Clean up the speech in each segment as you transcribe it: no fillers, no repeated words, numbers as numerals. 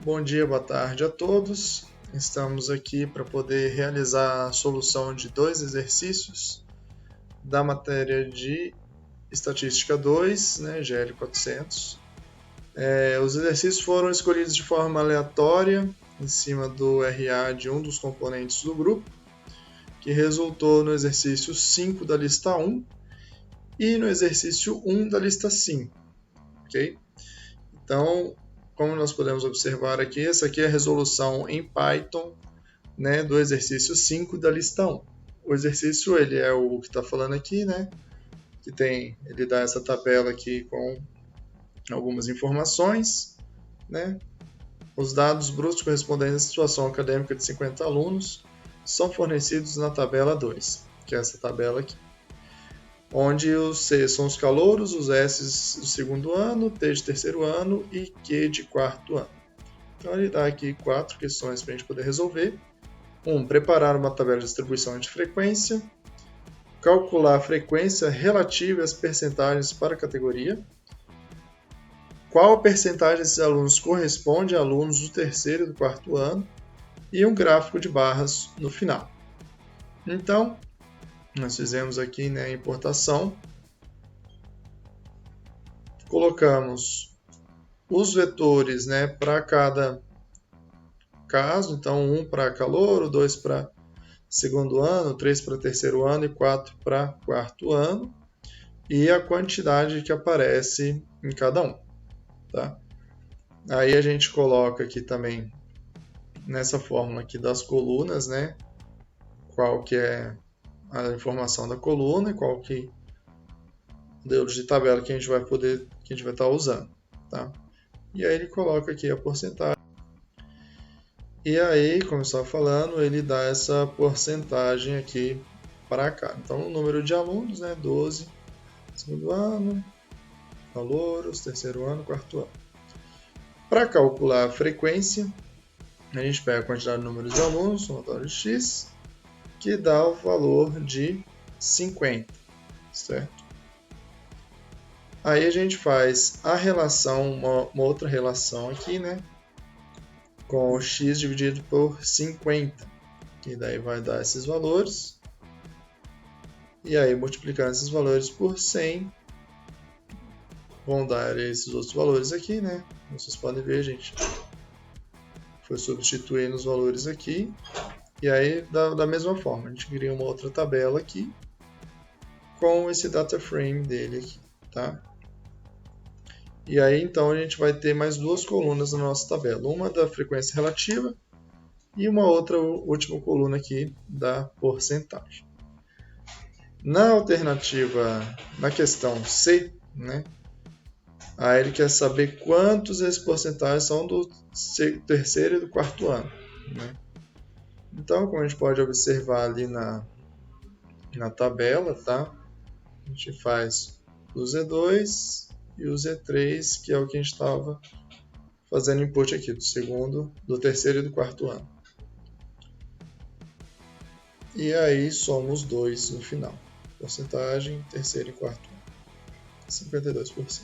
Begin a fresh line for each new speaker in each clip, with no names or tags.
Bom dia, boa tarde a todos. Estamos aqui para poder realizar a solução de dois exercícios da matéria de Estatística 2, GL 400. Os exercícios foram escolhidos de forma aleatória em cima do RA de um dos componentes do grupo, que resultou no exercício 5 da lista 1 e no exercício 1 da lista 5. Ok? Então, como nós podemos observar aqui, essa aqui é a resolução em Python, do exercício 5 da lista 1. O exercício ele é o que está falando aqui, ele dá essa tabela aqui com algumas informações, Os dados brutos correspondentes à situação acadêmica de 50 alunos são fornecidos na tabela 2, que é essa tabela aqui, onde os C são os calouros, os S do segundo ano, T de terceiro ano e Q de quarto ano. Então ele dá aqui 4 questões para a gente poder resolver. Preparar uma tabela de distribuição de frequência, calcular a frequência relativa às percentagens para a categoria, qual a percentagem desses alunos corresponde a alunos do terceiro e do quarto ano, e um gráfico de barras no final. Então, nós fizemos aqui a importação, colocamos os vetores para cada caso, então 1 para calouro, 2 para segundo ano, 3 para terceiro ano e 4 para quarto ano, e a quantidade que aparece em cada um. Tá? Aí a gente coloca aqui também, nessa fórmula aqui das colunas, qual que é a informação da coluna e qual que é o modelo de tabela que a gente vai estar usando. Tá? E aí ele coloca aqui a porcentagem. E aí, como eu estava falando, ele dá essa porcentagem aqui para cá. Então, o número de alunos, 12, segundo ano, calouros, terceiro ano, quarto ano. Para calcular a frequência, a gente pega a quantidade de números de alunos, somatório de x, que dá o valor de 50, certo? Aí a gente faz a relação, uma outra relação aqui, com o x dividido por 50, que daí vai dar esses valores. E aí, multiplicando esses valores por 100, vão dar esses outros valores aqui, Como vocês podem ver, gente, foi substituindo os valores aqui. E aí, da mesma forma, a gente cria uma outra tabela aqui com esse data frame dele aqui, tá? E aí, então, a gente vai ter mais duas colunas na nossa tabela. Uma da frequência relativa e uma outra última coluna aqui da porcentagem. Na alternativa, na questão C, aí ele quer saber quantos esses porcentagens são do terceiro e do quarto ano. Então, como a gente pode observar ali na tabela, tá? A gente faz o Z2 e o Z3, que é o que a gente estava fazendo input aqui, do terceiro e do quarto ano. E aí somos 2 no final. Porcentagem, terceiro e quarto ano. 52%.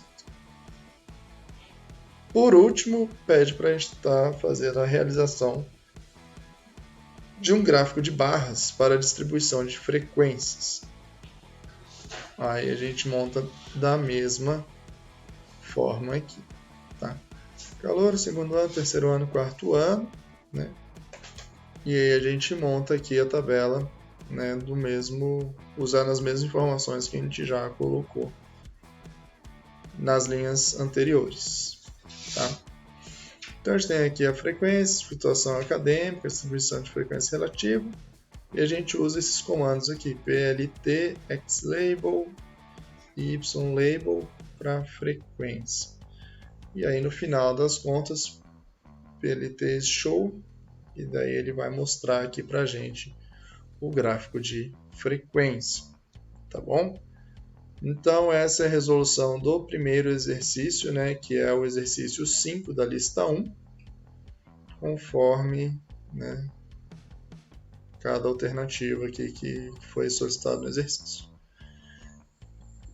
Por último, pede para a gente estar fazendo a realização de um gráfico de barras para a distribuição de frequências. Aí a gente monta da mesma forma aqui, tá? Calor, segundo ano, terceiro ano, quarto ano, E aí a gente monta aqui a tabela, do mesmo, usando as mesmas informações que a gente já colocou nas linhas anteriores, tá? Então a gente tem aqui a frequência, flutuação acadêmica, distribuição de frequência relativa, e a gente usa esses comandos aqui, plt, xlabel e ylabel para frequência. E aí no final das contas, plt show, e daí ele vai mostrar aqui para a gente o gráfico de frequência, tá bom? Então essa é a resolução do primeiro exercício, que é o exercício 5 da lista 1, conforme cada alternativa aqui que foi solicitado no exercício.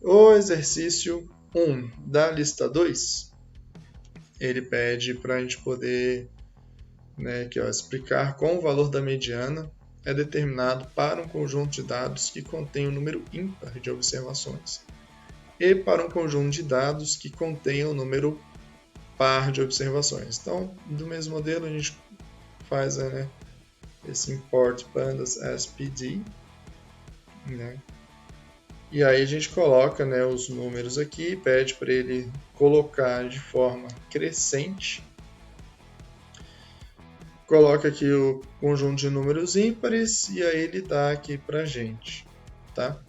O exercício 1 da lista 2, ele pede para a gente poder né, aqui, ó, explicar como o valor da mediana é determinado para um conjunto de dados que contém um número ímpar de observações e para um conjunto de dados que contém um número par de observações. Então, do mesmo modelo, a gente faz, né, esse import pandas as PD, né? E aí a gente coloca, né, os números aqui, pede para ele colocar de forma crescente. Coloca aqui o conjunto de números ímpares e aí ele dá aqui para a gente, tá?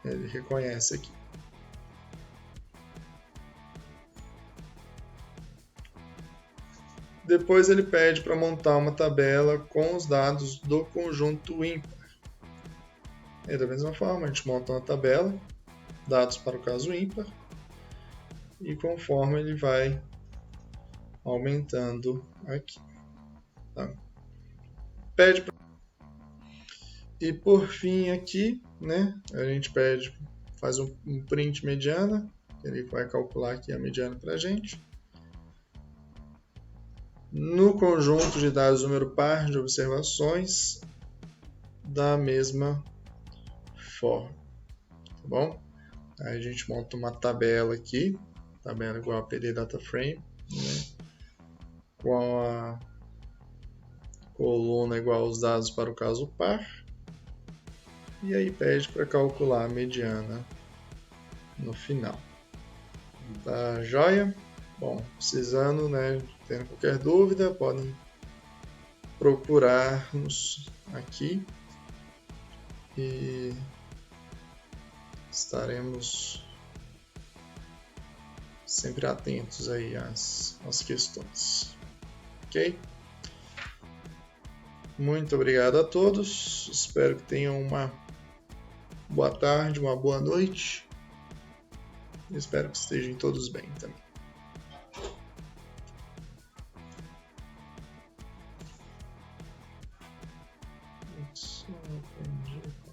Ele reconhece aqui. Depois ele pede para montar uma tabela com os dados do conjunto ímpar. E da mesma forma, a gente monta uma tabela, dados para o caso ímpar, e conforme ele vai aumentando aqui. Tá? Pede pra... E por fim aqui, né, a gente pede, faz um print mediana, ele vai calcular aqui a mediana para a gente. No conjunto de dados número par de observações, da mesma forma, tá bom? Aí a gente monta uma tabela aqui, tabela igual a PD Data Frame, né? Com a coluna igual aos dados para o caso par, e aí pede para calcular a mediana no final. Tá joia? Bom, precisando, né, tendo qualquer dúvida, podem procurar-nos aqui e estaremos sempre atentos aí às questões. Ok? Muito obrigado a todos. Espero que tenham uma boa tarde, uma boa noite. Espero que estejam todos bem também. Só aprendi.